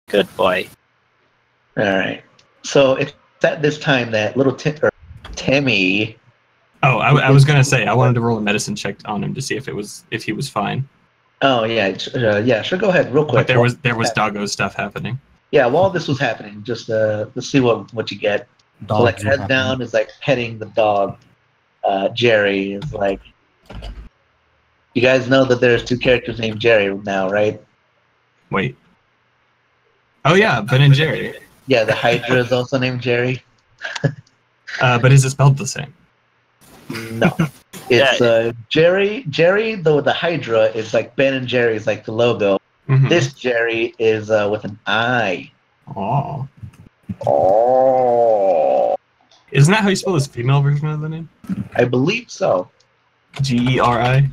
Good boy. All right. So it's at this time that little Timmy. Oh, I was gonna say I wanted to roll a medicine check on him to see if he was fine. Oh yeah, yeah. Sure, go ahead, real quick. But there was doggo stuff happening. Yeah, while this was happening, just let's see what you get. So like head down is like petting the dog. Jerry is like, you guys know that there's 2 characters named Jerry now, right? Wait. Oh yeah, Ben and Jerry. Yeah, the Hydra is also named Jerry. But is it spelled the same? No. It's Jerry. Jerry, though the Hydra is like Ben and Jerry is like the logo. Mm-hmm. This Jerry is with an I. Oh. Oh. Isn't that how you spell his female version of the name? I believe so. G-E-R-I?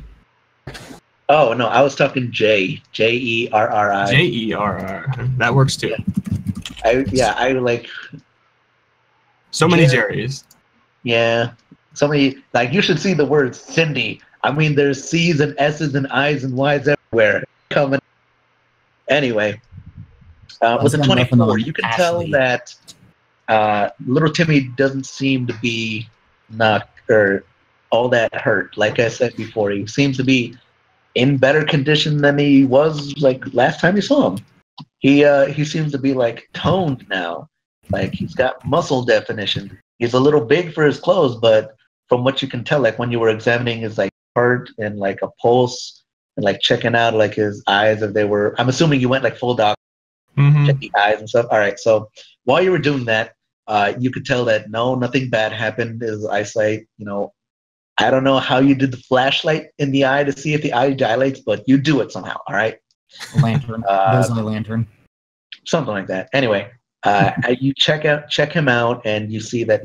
Oh no, I was talking J. J-E-R-R-I. J-E-R-R. That works too. I like. So many Jerrys. Yeah. So many, like, you should see the word Cindy. I mean, there's C's and S's and I's and Y's everywhere. Coming. Anyway, with a 24, you can tell that little Timmy doesn't seem to be or all that hurt. Like I said before, he seems to be in better condition than he was like last time you saw him. He seems to be like toned now. Like he's got muscle definition. He's a little big for his clothes, but from what you can tell, like when you were examining his like heart and like a pulse and like checking out like his eyes, if they were, I'm assuming you went like full doctor, check the eyes and stuff. All right, so while you were doing that, you could tell that nothing bad happened. His eyesight, I don't know how you did the flashlight in the eye to see if the eye dilates, but you do it somehow. All right, lantern, there's a lantern, something like that. Anyway, you check him out, and you see that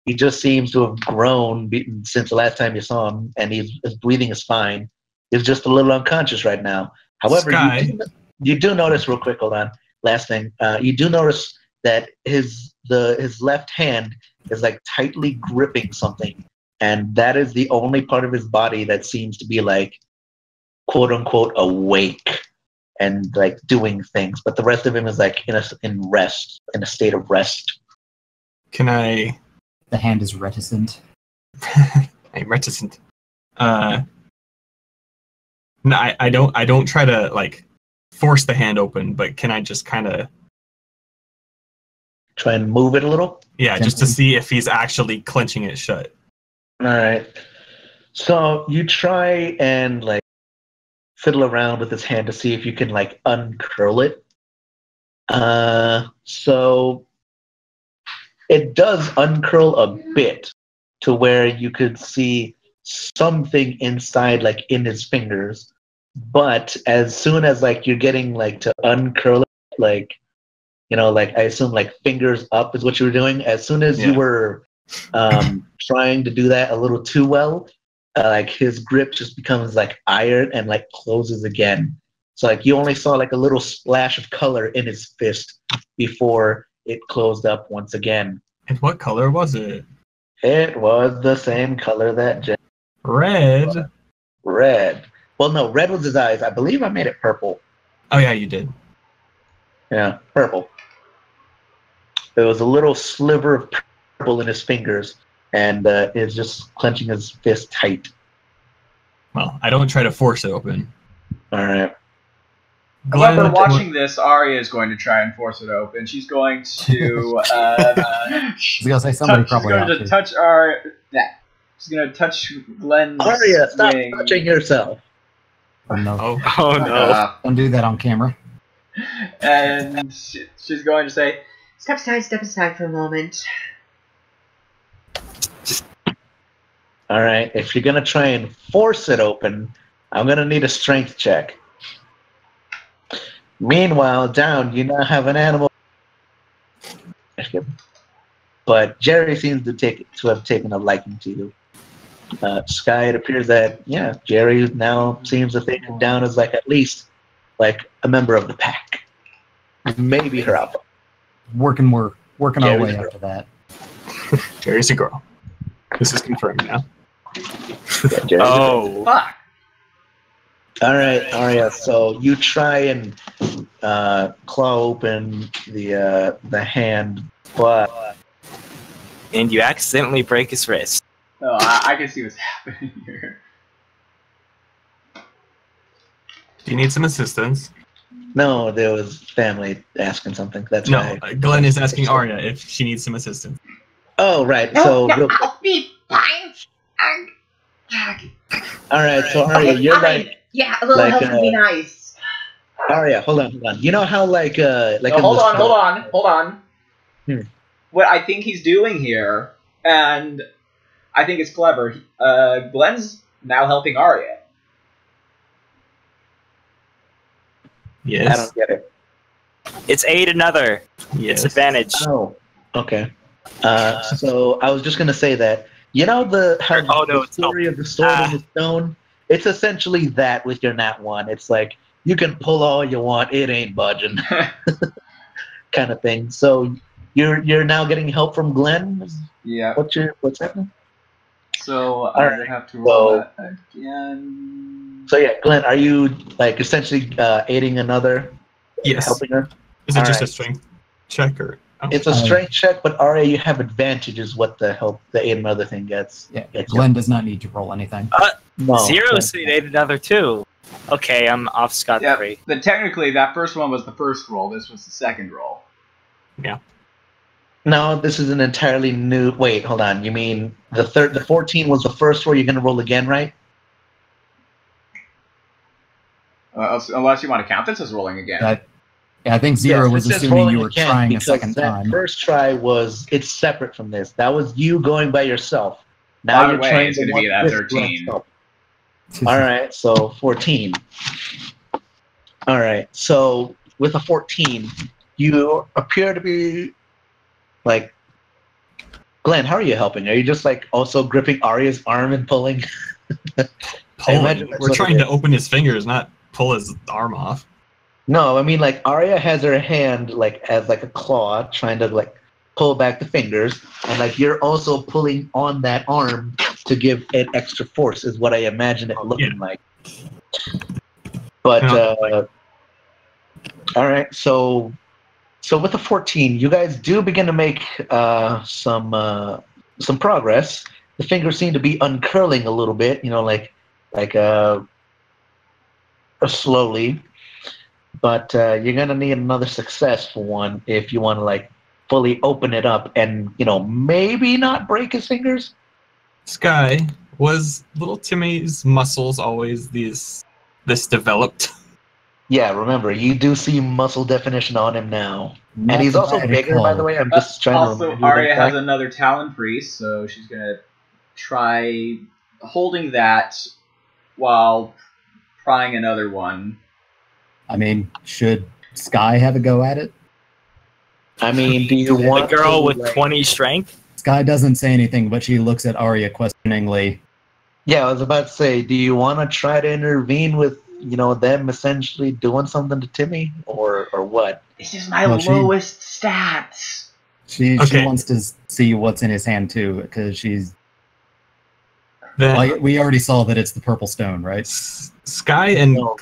he just seems to have grown since the last time you saw him, and his breathing is fine. He's just a little unconscious right now. However, you do notice real quick. Hold on, last thing. You do notice that his left hand is like tightly gripping something, and that is the only part of his body that seems to be like, quote unquote, awake and like doing things. But the rest of him is like in a state of rest. Can I? The hand is reticent. I'm reticent. No, I don't try to like force the hand open, but can I just kind of try and move it a little? Yeah, just to see if he's actually clenching it shut. All right. So you try and like fiddle around with his hand to see if you can like uncurl it. So it does uncurl a bit to where you could see something inside, like in his fingers. But as soon as like you're getting like to uncurl it, like, like I assume like fingers up is what you were doing. As soon as you were trying to do that a little too well, like his grip just becomes like iron and like closes again. So like you only saw like a little splash of color in his fist before it closed up once again. And what color was it? It was the same color that red. Red. Well, no, red was his eyes. I believe I made it purple. Oh yeah, you did. Yeah, purple. There was a little sliver of purple in his fingers, and it's just clenching his fist tight. Well, I don't try to force it open. All right. However, watching this, Arya is going to try and force it open. She's going to. She's going to say somebody probably. She's going to touch Arya. Yeah. She's going to touch Glenn's Arya, stop wing. touching yourself. Oh no! Oh no! Don't do that on camera. And she's going to say, Step aside for a moment. All right, if you're going to try and force it open, I'm going to need a strength check. Meanwhile, down, you now have an animal. But Jerry seems to have taken a liking to you. Sky, it appears that, Jerry now seems to think him down as like at least like a member of the pack. Maybe her alpha. Working our way up to that. Jerry's a girl. This is confirmed now. fuck. All right, Arya. So you try and claw open the hand, but And you accidentally break his wrist. Oh, I can see what's happening here. Do you need some assistance? no, there was family asking something. That's No, why. Glenn is asking Arya if she needs some assistance. Oh, right. No, So, no, real quick. I'll be fine. All right. So, Arya, Okay, you're fine. like Yeah, a little like, help would be nice. Arya. Hold on. You know how like No, in hold the on. Hmm. What I think he's doing here, and I think it's clever. Glenn's now helping Arya. Yes. I don't get it. It's aid another. Yes. It's advantage. Oh, okay. So I was just gonna say that the story of the sword and the stone. It's essentially that with your nat one. It's like you can pull all you want, it ain't budging, kind of thing. So you're now getting help from Glenn. Yeah. What's happening? So All I right, have to roll so- that again. So yeah, Glenn, are you like essentially aiding another, Yes. helping her? Is it just Alright. a strength check or? Oh. It's a strength check, but Arya, you have advantage is what the aid another thing gets. Yeah, Gets Glenn does not need to roll anything. No, Zero Glenn- said aid another too. Okay, I'm off scot-free. Yeah, but technically that first one was the first roll. This was the second roll. No, this is an entirely new. Wait, hold on. You mean the 14 was the first roll? You're gonna roll again, right? Unless you want to count this as rolling again. I think Zero Yes, was it's just assuming rolling you were again trying a because second that time. first try it's separate from this. That was you going by yourself. Now Either you're way, trying it's to gonna be one that with 13. Glenn's help. All right, so 14. All right, so with a 14, you appear to be like Glenn. How are you helping? Are you just like also gripping Arya's arm and pulling? Pulling. imagine that's We're what trying it to is. open his fingers, not pull his arm off. No, I mean like Arya has her hand like as like a claw, trying to like pull back the fingers, and like you're also pulling on that arm to give it extra force. Is what I imagine it looking like. But all right, so with the 14, you guys do begin to make some progress. The fingers seem to be uncurling a little bit, you know, like slowly. But you're gonna need another successful one if you want to like fully open it up and maybe not break his fingers. Sky, was little Timmy's muscles always this developed? Yeah, remember you do see muscle definition on him now, Not and he's that also I bigger. By the recall. way, I'm just trying to Also, remind you of Arya that has fact. another Talon Priest, so she's gonna try holding that while prying another one. I mean, should Sky have a go at it? I mean, do you The want girl to, with like- 20 strength? Sky doesn't say anything, but she looks at Arya questioningly. Yeah, I was about to say, do you want to try to intervene with them essentially doing something to Timmy, or what? This is my No, she- lowest stats. She Okay. wants to see what's in his hand too, because she's Then like, we already saw that it's the purple stone, right? Sky and No.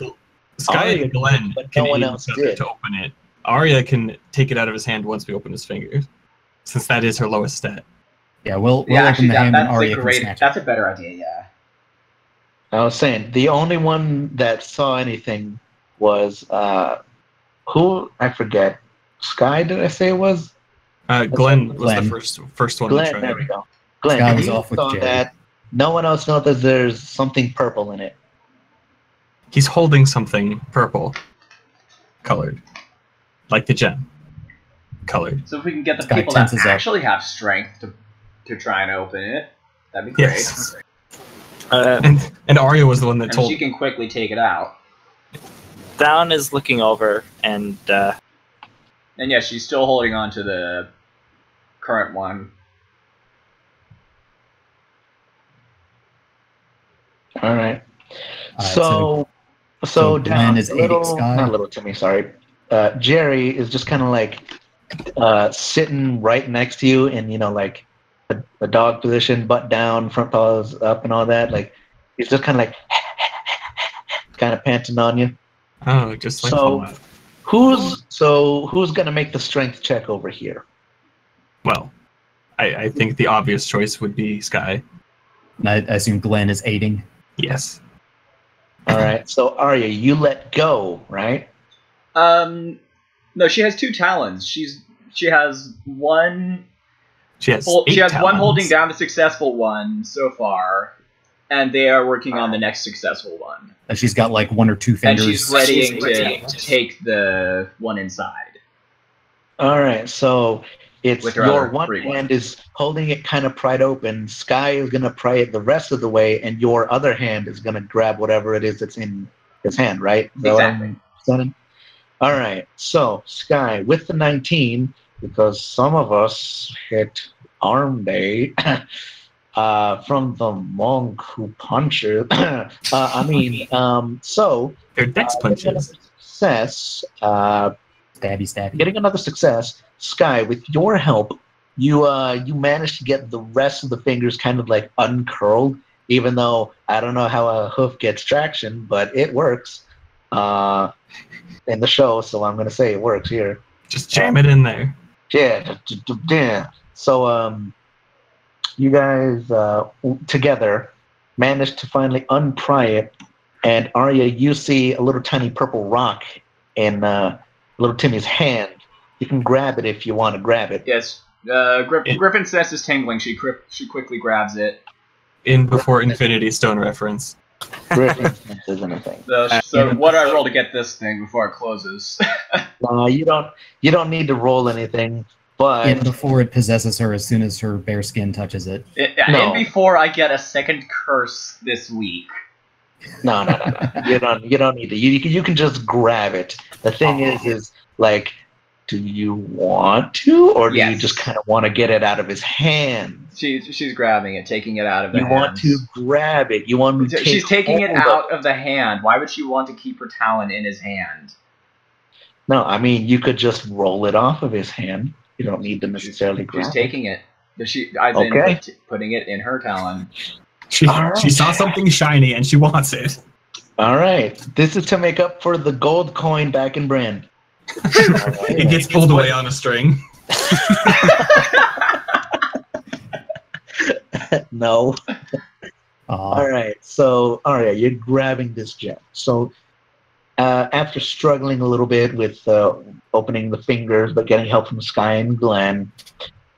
Sky Arya and Glenn but can no one aid else each other did. to open it. Arya can take it out of his hand once we open his fingers, since that is her lowest stat. Yeah, we'll Yeah, open actually, the hand and that's Arya a can great. snatch it. That's a better idea. Yeah. I was saying the only one that saw anything was who I forget. Sky, did I say it was? Glenn was Glenn. the first one Glenn, to try there it. we go. Glenn, Sky was you off with saw Jerry. that. No one else knows that there's something purple in it. He's holding something purple colored, like the gem colored. So if we can get the Sky people that tenses up. actually have strength to try and open it, that'd be great. Yes. And Arya was the one that And told. she can quickly take it out. Down is looking over, and And yeah, she's still holding on to the current one. All right. All right, So so down Glenn is aiding little, Sky? not little Timmy, sorry. Jerry is just kind of like sitting right next to you in like a dog position, butt down, front paws up, and all that. Like he's just kind of like kind of panting on you. Oh, just like So- Fallout. Who's gonna make the strength check over here? Well, I think the obvious choice would be Sky. And I assume Glenn is aiding. Yes. All right. So Arya, you let go, right? No, she has 2 talons. She has one. She has She has one talons. holding down the successful one so far, and they are working on the next successful one. And she's got like 1 or 2 And fingers. she's readying readying to take the one inside. All right. So it's With her your other one free hand is holding it kind of pried open. Sky is gonna pry it the rest of the way, and your other hand is gonna grab whatever it is that's in his hand, right? Is that what I'm Exactly. saying? All right. So Sky with the 19, because some of us hit arm day from the monk who punches. So They're dex getting another punches. success. Stabby. Getting another success. Sky, with your help, you managed to get the rest of the fingers kind of like uncurled. Even though I don't know how a hoof gets traction, but it works in the show, so I'm gonna say it works here. Just jam it in there. Yeah. So you guys together managed to finally unpry it, and Arya, you see a little tiny purple rock in little Timmy's hand. You can grab it if you want to grab it. Yes. Griffin's sense is tingling. She quickly grabs it. In before Infinity Stone reference. Griffin says anything. So what do I roll to get this thing before it closes? No, you don't need to roll anything, but And before it possesses her, as soon as her bare skin touches it. No. And before I get a second curse this week. no. You don't need to. You can just grab it. The thing is like, do you want to, or do you Yes. just kind of want to get it out of his hand? She's grabbing it, taking it out of the You hand. want to grab it. You want to take She's taking it hold out it. of the hand. Why would she want to keep her talon in his hand? No, I mean you could just roll it off of his hand. You don't need to necessarily grab She's it. taking it. I've Okay. been putting it in her talon. She Alright. she saw something shiny and she wants it. All right. This is to make up for the gold coin back in Brand. It gets pulled away on a string. No. Aw. All right. So, you're grabbing this gem. So, after struggling a little bit with opening the fingers, but getting help from Sky and Glenn,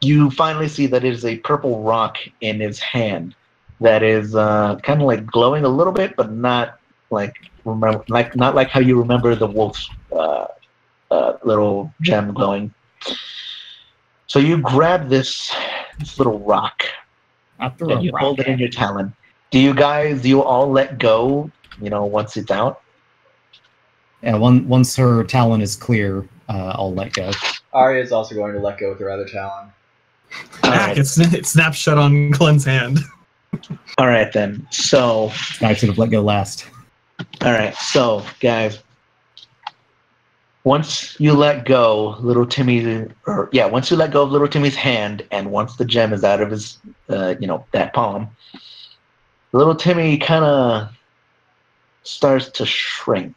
you finally see that it is a purple rock in his hand that is kind of like glowing a little bit, but not like not like how you remember the wolf's little gem glowing. So you grab this little rock I threw and a you rock hold it in at your talon. Do you all let go? Once it's out. Yeah, once her talon is clear, I'll let go. Arya is also going to let go with her other talon. All Ah, right. it snaps shut on Glenn's hand. All right then. So, I should have let go last. all right. So, guys, once you let go, once you let go of little Timmy's hand, and once the gem is out of his, that palm, little Timmy kind of starts to shrink.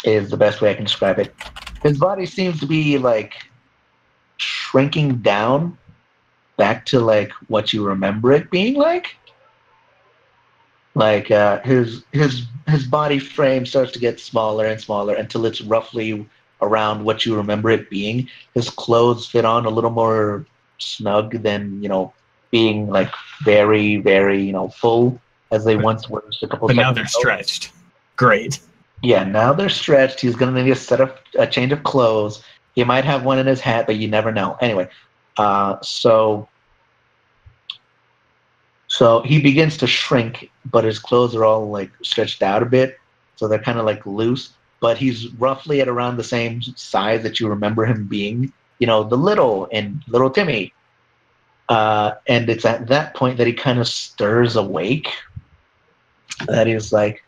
Is the best way I can describe it. His body seems to be like shrinking down back to like what you remember it being like. Like his body frame starts to get smaller and smaller until it's roughly around what you remember it being. His clothes fit on a little more snug than being like very, very full as they once were just a couple. But now seconds they're ago. stretched. Great. Yeah, now they're stretched. He's gonna need a change of clothes. He might have one in his hat, but you never know. Anyway, so he begins to shrink, but his clothes are all like stretched out a bit, so they're kind of like loose. But he's roughly at around the same size that you remember him being. The little Timmy. And it's at that point that he kind of stirs awake. That he's like,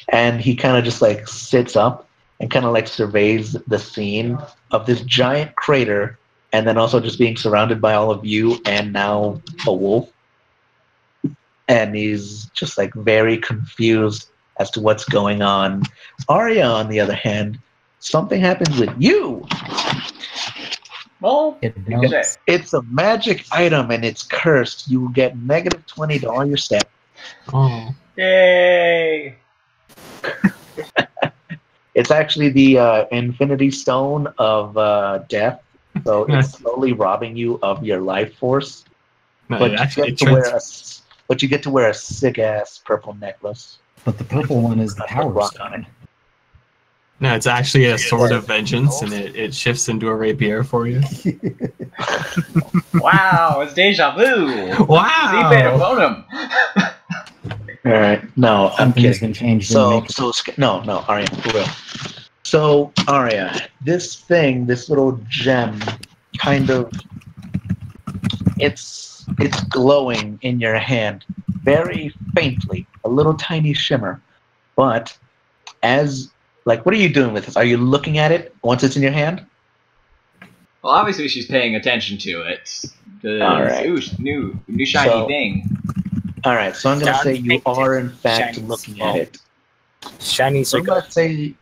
and he kind of just like sits up and kind of like surveys the scene of this giant crater, and then also just being surrounded by all of you and now a wolf. And he's just like very confused as to what's going on. Arya, on the other hand, something happens with you. Well, It you can melts. say. It's a magic item and it's cursed. You will get -20 to all your stats. Oh. Yay! It's actually the Infinity Stone of Death, so it's slowly robbing you of your life force. No, But it you actually get to wear a sick ass purple necklace. But the purple one is the With power rock on stone. No, it's actually a sword of vengeance, and it shifts into a rapier for you. Wow, it's deja vu! Wow! See, Beta Bonum! All right, no, I'm Something has kidding. been changed in the matrix. No, Arya, for real. So Arya, this little gem, kind of, it's glowing in your hand, very faintly, a little tiny shimmer. But what are you doing with this? Are you looking at it once it's in your hand? Well, obviously she's paying attention to it. All right. Ooh, new shiny So- thing. All right, so I'm gonna Sounds say you effective. are in fact Shiny looking small. at it. Shiny So circle.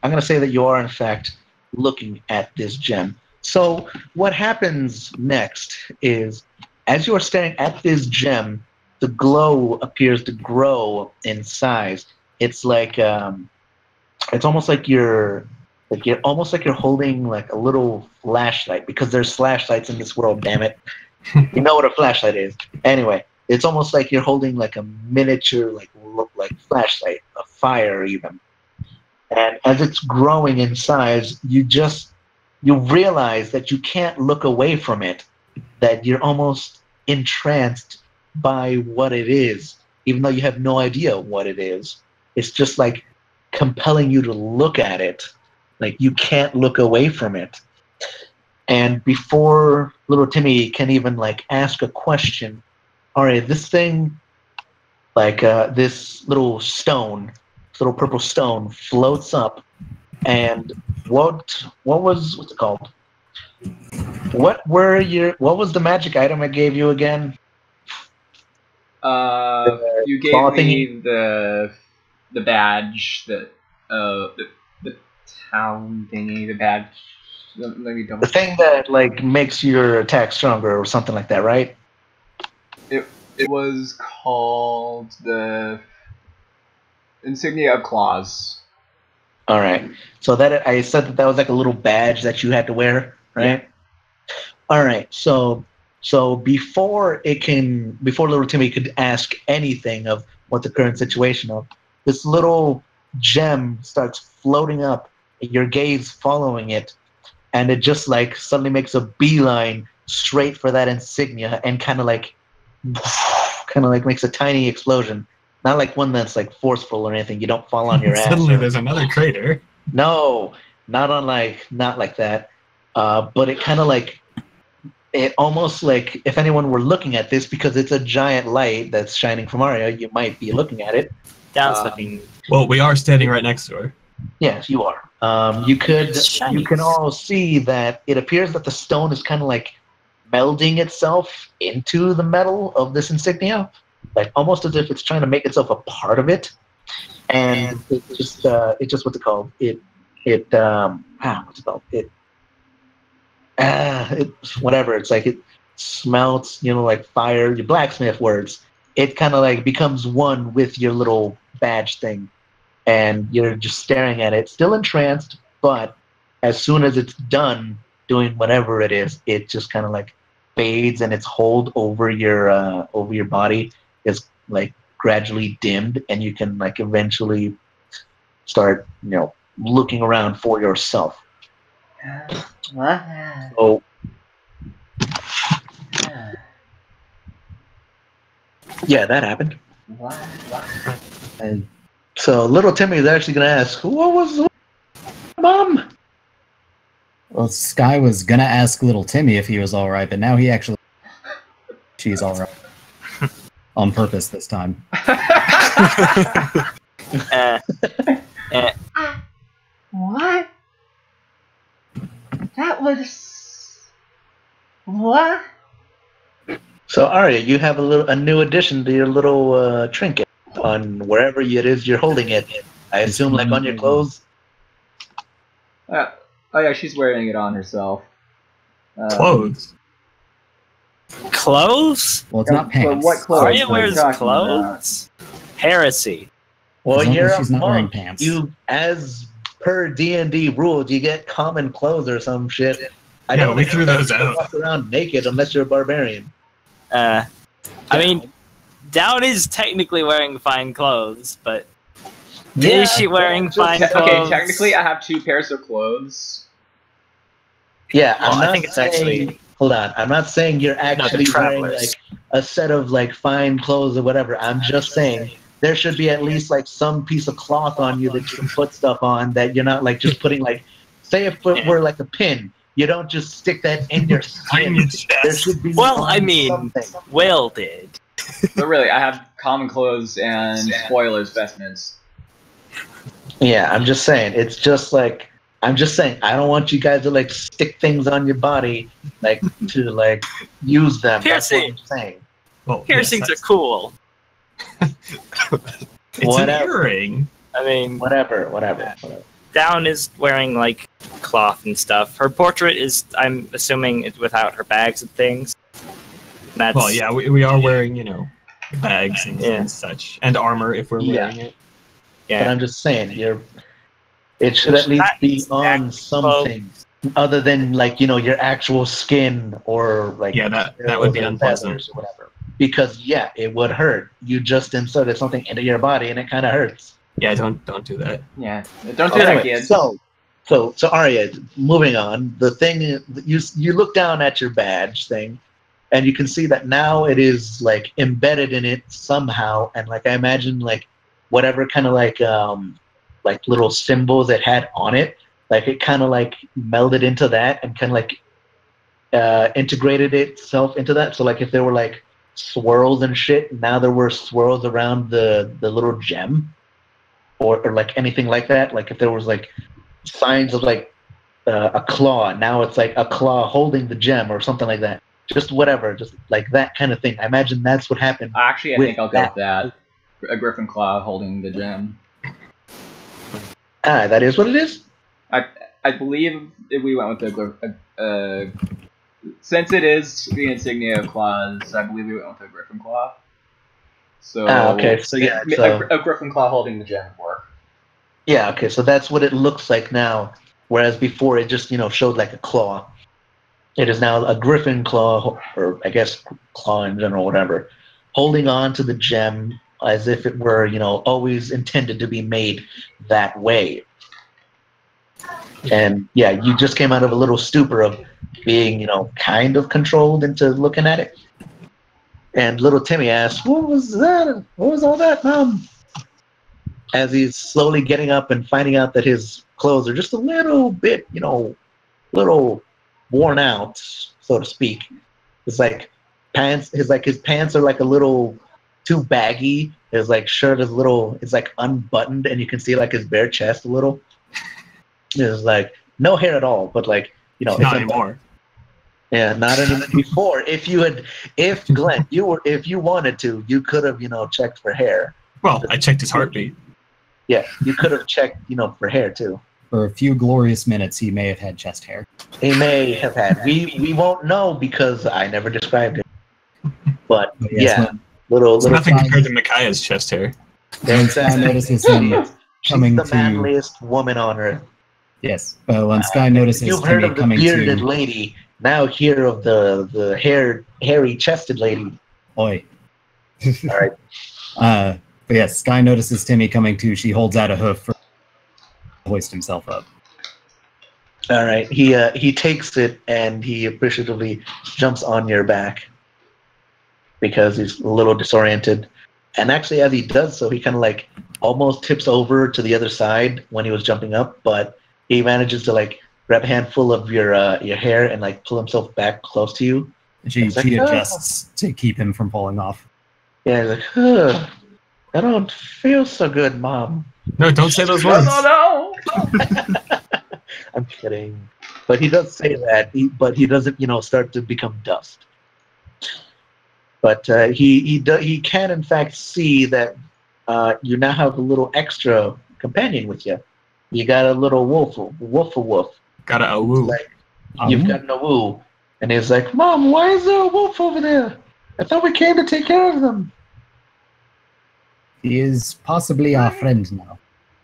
I'm gonna say that you are in fact looking at this gem. So what happens next is, as you are staring at this gem, the glow appears to grow in size. It's like it's almost like you're holding like a little flashlight, because there's flashlights in this world. Damn it, you know what a flashlight is. Anyway, it's almost like you're holding like a miniature like flashlight, a fire even. And as it's growing in size, you realize that you can't look away from it, that you're almost entranced by what it is, even though you have no idea what it is. It's just like compelling you to look at it. Like you can't look away from it. And before little Timmy can even like ask a question, all right, this thing, this little purple stone floats up, and what's it called? What was the magic item I gave you again? You claw gave me the badge, the town thingy, the badge. Let me double. The thing that like makes your attack stronger or something like that, right? It was called the Insignia of Claws. All right. So that I said that was like a little badge that you had to wear, right? Yeah. All right. So before little Timmy could ask anything of what the current situation of, this little gem starts floating up, your gaze following it, and it just like suddenly makes a beeline straight for that insignia and kind of like makes a tiny explosion. Not like one that's like forceful or anything. You don't fall on your ass. Suddenly there's another crater. No, not like that. But it kind of like, it almost like if anyone were looking at this, because it's a giant light that's shining from Arya, you might be looking at it. Sounds looking. Well, we are standing right next to her. Yes, you are. You Shiny. can all see that it appears that the stone is kind of like melding itself into the metal of this insignia, like almost as if it's trying to make itself a part of it. And it's just what's it called? What's it called? Whatever. It's like it smelts, like fire. Your blacksmith words. It kind of like becomes one with your little badge thing, and you're just staring at it, still entranced. But as soon as it's done doing whatever it is, it just kind of like fades, and its hold over your body is like gradually dimmed, and you can like eventually start looking around for yourself. What? So yeah, that happened. What? And So little Timmy is actually going to ask, what was Mom? well, Sky was gonna ask little Timmy if he was all right, but now she's all right. On purpose this time. What? That was. What? So Arya, you have a new addition to your little trinket on wherever it is you're holding it. I assume like on your clothes. Oh yeah, she's wearing it on herself. Clothes. Clothes? Well, it's not pants. What clothes? Arya are you wears talking clothes? Heresy. Well, As long you're as a she's not wearing monk. pants. You, as per D&D rules, you get common clothes or some shit. I Yeah, don't we threw those expect you to out. walk around naked unless you're a barbarian. I mean, Down is technically wearing fine clothes, but is she wearing fine clothes? Okay, technically I have 2 pairs of clothes. Yeah, Well, I'm I not think it's saying, actually- Hold on, I'm not saying you're actually wearing travelers. like a set of like fine clothes or whatever. I'm just saying there should be at least like some piece of cloth on you that you can put stuff on that you're not like just putting like, say if it were like a pin, you don't just stick that in your skin. There should be Well, I mean, something. Will did. But really, I have common clothes and spoilers vestments. Yeah, I'm just saying. It's just like I'm just saying. I don't want you guys to like stick things on your body, like to like use them. That's what I'm saying. Well, Piercings yes, are cool. it's an Whatever. earring. I mean, Whatever. Down is wearing like cloth and stuff. Her portrait is, I'm assuming, it's without her bags and things. That's, Well, yeah, we are wearing, bags and, Yeah. and such, and armor if we're Yeah. wearing it. But yeah. I'm just saying. It should at least Not be exact on something other than like your actual skin or like Yeah, that would be or unpleasant. feathers or whatever. Because yeah, it would hurt. You just inserted something into your body and it kind of hurts. Yeah, don't do that. Yeah, don't do that, Anyway, kids. so Arya, moving on. The thing you look down at your badge thing, and you can see that now it is like embedded in it somehow, and like I imagine like whatever kind of like little symbols it had on it, like it kind of like melded into that and kind of like integrated itself into that. So like if there were like swirls and shit, now there were swirls around the little gem. Or like anything like that. Like if there was like signs of like a claw, now it's like a claw holding the gem or something like that. Just whatever, just like that kind of thing. I imagine that's what happened. Actually, I with think I'll go with that. A griffin claw holding the gem. That is what it is. I believe if we went with the since it is the insignia of claws, I believe we went with a griffin claw. So Okay, so yeah, a griffin claw holding the gem would work. Yeah, okay, so that's what it looks like now. Whereas before it just showed like a claw. It is now a griffin claw, or I guess claw in general, whatever, holding on to the gem as if it were always intended to be made that way. And yeah, you just came out of a little stupor of being kind of controlled into looking at it. And little Timmy asks, "What was that? What was all that, Mom?" As he's slowly getting up and finding out that his clothes are just a little bit, little worn out, so to speak. It's like his pants are like a little too baggy. His like shirt is it's like unbuttoned, and you can see like his bare chest a little. There's like no hair at all, but like it's Not anymore. Yeah, not anymore. Before, if Glenn, if you wanted to, you could have checked for hair. Well, I checked his heartbeat. Yeah, you could have checked for hair too. For a few glorious minutes, he may have had chest hair. He may have had. We won't know because I never described it. But yes, yeah, little Nothing fine. compared to Micaiah's chest hair. When Sky notices him She's coming the to manliest woman on earth. yes, when Sky notices You've heard Timmy of the coming bearded to lady. Now hear of the hairy-chested lady. Oi. All right. But yes, Sky notices Timmy coming to. She holds out a hoof for to hoist himself up. All right. He takes it and he appreciatively jumps on your back because he's a little disoriented. And actually, as he does so, he kind of like almost tips over to the other side when he was jumping up, but he manages to like grab a handful of your hair and like pull himself back close to you. And she It's like, adjusts to keep him from falling off. Yeah, he's like, "Ugh, I don't feel so good, Mom." No, don't say those words. No! I'm kidding. But he does say that, but he doesn't, start to become dust. But he can, in fact, see that you now have a little extra companion with you. You got a little woof. Got a woo. Like, you've got a woo. And he's like, Mom, why is there a wolf over there? I thought we came to take care of them. He is possibly our friend now,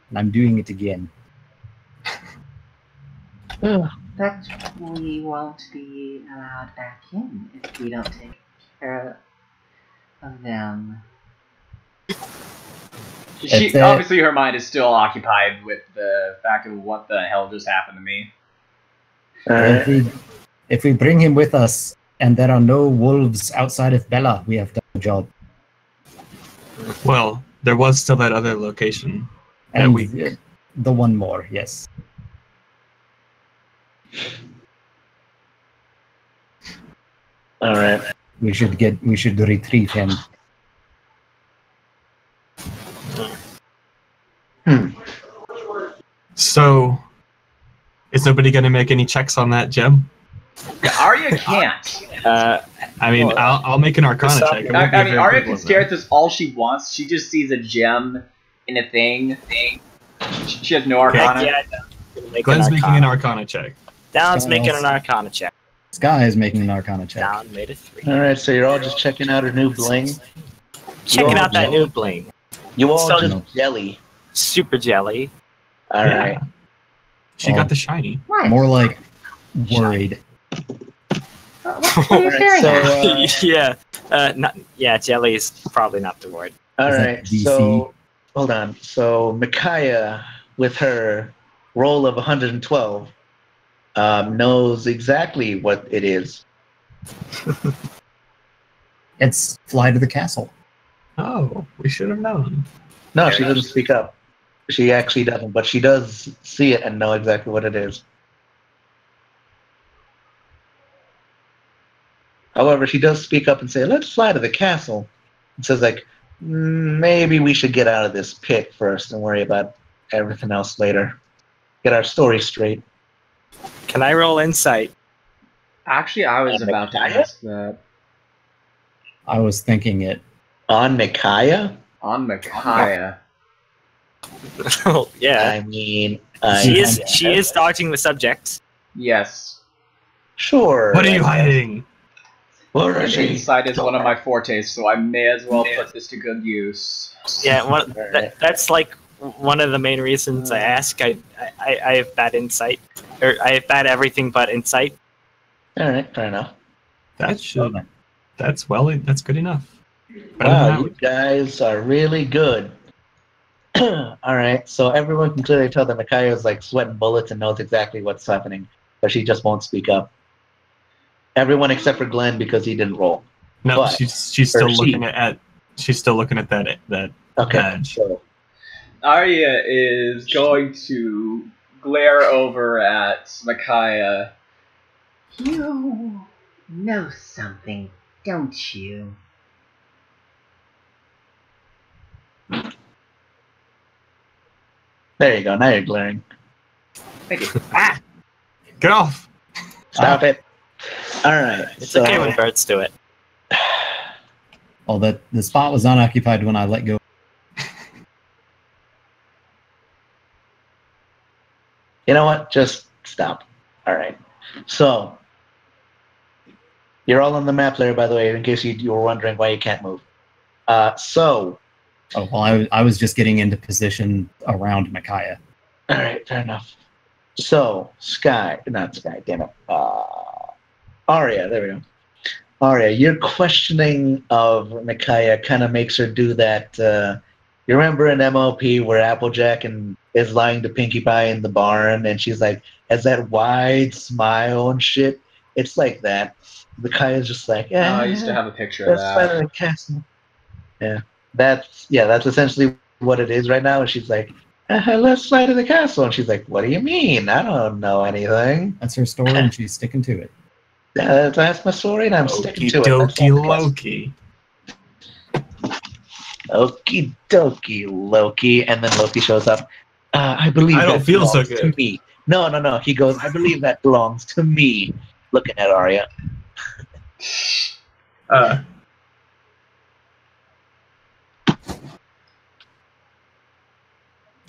and I'm doing it again. But we won't be allowed back in if we don't take care of them. Obviously, her mind is still occupied with the fact of what the hell just happened to me. If we bring him with us, and there are no wolves outside of Bella, we have done the job. Well, there was still that other location. And the one more, yes. All right. We should retrieve him. So, is nobody going to make any checks on that gem? Yeah, Arya can't. I mean, I'll make an Arcana check. It won't be I a mean, very Arya good can one, stare though. at this all she wants. She just sees a gem in a thing. She has no Arcana. Yeah, make Glenn's an making an Arcana. Arcana check. Down's making an Arcana check. Sky is making an Arcana check. Down made a 3. All right, so you're all just checking out her new bling. Checking out that new bling. You all So- just jelly. Super jelly. All Yeah. right. She Oh. got the shiny. What? More like worried. What are you Alright, staring so, at? Yeah, jelly is probably not the word. All Is that right. DC? So hold on. So Micaiah, with her roll of 112, knows exactly what it is. It's fly to the castle. Oh, we should have known. No, she doesn't speak up. She actually doesn't, but she does see it and know exactly what it is. However, she does speak up and say, "Let's fly to the castle." It says, like, maybe we should get out of this pit first and worry about everything else later. Get our story straight. Can I roll insight? Actually, I was On about to Micaiah? ask that. I was thinking it. On Micaiah? On Micaiah. Yeah. I mean, She is dodging the subject. Yes. Sure. What are you hiding? Where is she? Insight is one of my fortes, so I may as well put this to good use. Yeah, that's like one of the main reasons I ask. I have bad insight, or I have bad everything but insight. All right, fair enough. That's good enough. Better than Wow, I you would- guys are really good. All right, so everyone can clearly tell that Micaiah is like sweating bullets and knows exactly what's happening, but she just won't speak up. Everyone except for Glenn because he didn't roll. No, But- she's still or she. looking at she's still looking at that Okay, badge. so Arya is going to glare over at Micaiah. You know something, don't you? there you go. Now you're glaring. Thank you. Get off! Stop it. All right, It's so okay when birds do it. Well, the spot was unoccupied when I let go. you know what? Just stop. All right. So you're all on the map there, by the way, in case you were wondering why you can't move. So. Oh, well, I was just getting into position around Micaiah. All right, fair enough. So, not Sky, damn it. Arya, there we go. Arya, your questioning of Micaiah kind of makes her do that. You remember in MLP where Applejack is lying to Pinkie Pie in the barn, and she's like, has that wide smile and shit? It's like that. Micaiah's just like, I used to have a picture of that's better that. than castle. Yeah, that's essentially what it is right now. And she's like, let's fly to the castle. And she's like, what do you mean? I don't know anything. That's her story, and she's sticking to it. Yeah, that's my story, and I'm sticking Okie to it. That's dokie all I guess. Loki. Okie dokie, Loki. And then Loki shows up. I believe I don't that feel so belongs good. to me. No. He goes, I believe that belongs to me. Looking at Arya.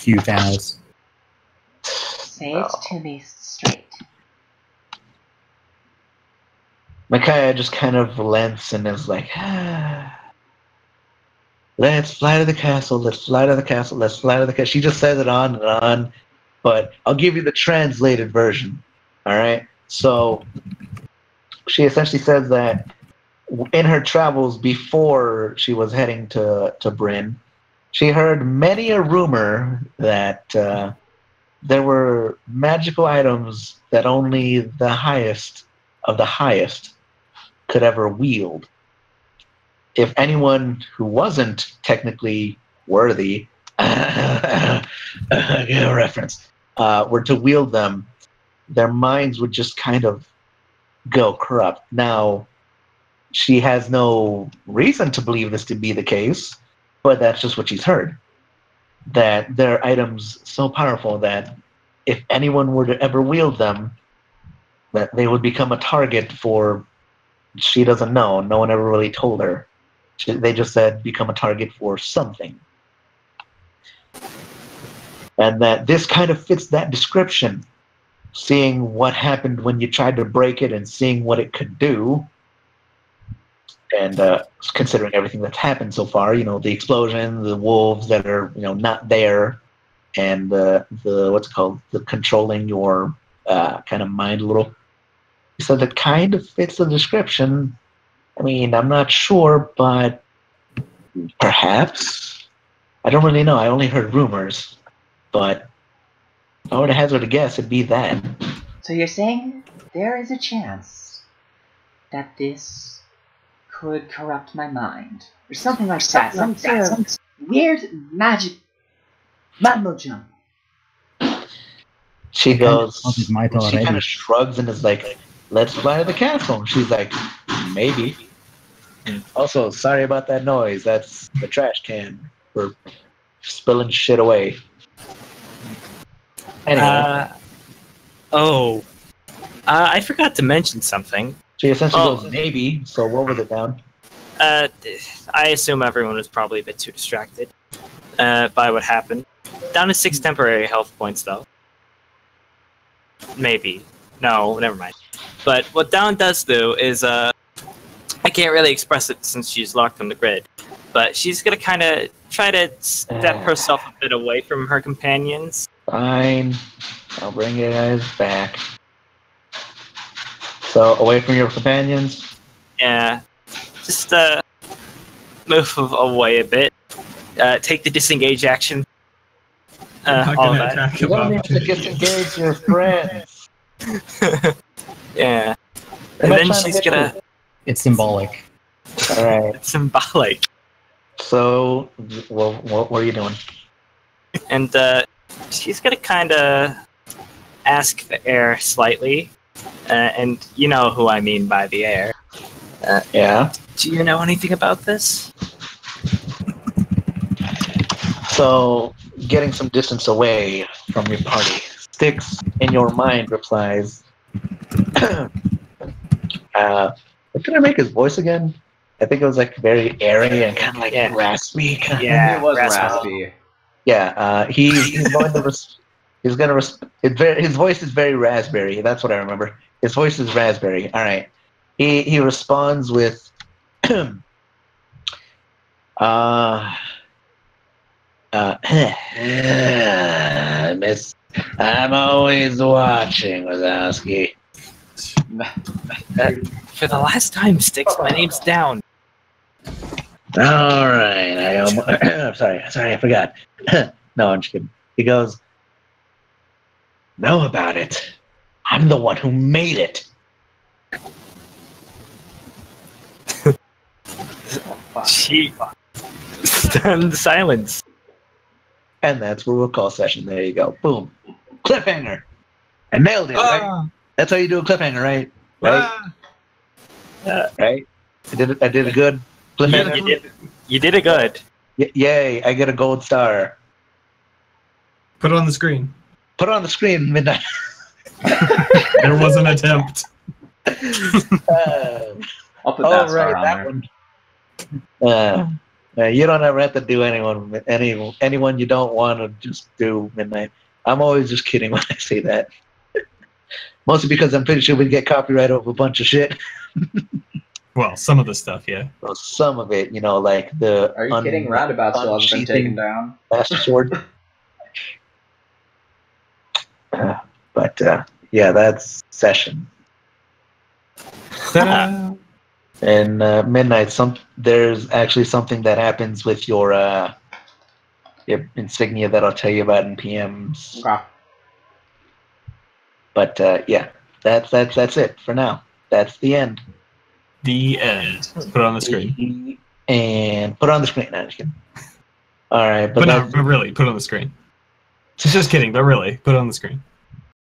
Cue Thanos. Say it to me straight. Micaiah just kind of relents and is like, let's fly to the castle, let's fly to the castle, let's fly to the castle. She just says it on and on, but I'll give you the translated version. All right? So she essentially says that in her travels before she was heading to Bryn, she heard many a rumor that there were magical items that only the highest of the highest could ever wield. If anyone who wasn't technically worthy, get a reference, were to wield them, their minds would just kind of go corrupt. Now, she has no reason to believe this to be the case, but that's just what she's heard. That they're items so powerful that if anyone were to ever wield them, that they would become a target for, she doesn't know, no one ever really told her. They just said become a target for something. And that this kind of fits that description. Seeing what happened when you tried to break it and seeing what it could do. And considering everything that's happened so far, you know, the explosion, the wolves that are, you know, not there, and the what's it called, the controlling your kind of mind a little. So that kind of fits the description. I mean, I'm not sure, but perhaps. I don't really know. I only heard rumors, but if I were to hazard a guess, it'd be that. So you're saying there is a chance that this could corrupt my mind, or something like that. Some sort of weird magic mumbo jumbo. She goes. My thought, She kind of shrugs and is like, "Let's fly to the castle." And she's like, "Maybe." Also, sorry about that noise. That's the trash can. We're spilling shit away. Anyway. I forgot to mention something. She essentially goes, maybe. So what was it down? I assume everyone was probably a bit too distracted by what happened. Down to 6 temporary health points, though. Maybe. No, never mind. But what Down does do is, I can't really express it since she's locked on the grid, but she's gonna kind of try to step herself a bit away from her companions. Fine. I'll bring you guys back. So, away from your companions? Yeah. Just, move away a bit. Take the disengage action. All that. You don't need to disengage your friends. Yeah. And then she's gonna... It's symbolic. Alright. It's symbolic. So, what were you doing? And, she's gonna kinda ask the air slightly. And you know who I mean by the air. Yeah. Do you know anything about this? So, getting some distance away from your party. Sticks in your mind replies, what did I make his voice again? I think it was like very airy and kind of like raspy. Yeah, it was raspy. Yeah, he's going to his voice is very raspberry. That's what I remember. His voice is raspberry. All right. He responds with, Miss, I'm always watching, Wazowski. For the last time, Sticks, my name's Down. All right. I'm sorry, I forgot. No, I'm just kidding. He goes, know about it. I'm the one who made it. She stunned silence. And that's where we'll call session. There you go. Boom. Cliffhanger. I nailed it, right? That's how you do a cliffhanger, right? Right? Right? I did a good cliffhanger. You did it good. Yay, I get a gold star. Put it on the screen. Put it on the screen, midnight. There was an attempt. I'll put that star on there. One. You don't ever have to do anyone you don't want to just do midnight. I'm always just kidding when I say that. Mostly because I'm pretty sure we'd get copyright over a bunch of shit. Well, some of the stuff, yeah. Well, some of it, like the. Are you kidding? Roundabout still hasn't been taken down. Master Sword. But yeah, that's session. Ta-da! And midnight, there's actually something that happens with your insignia that I'll tell you about in PMs. Okay. But yeah, that's it for now. That's the end. The end. Put it on the screen. And put it on the screen. No, I'm just kidding. All right, But really, put it on the screen. Just kidding, but really, put it on the screen.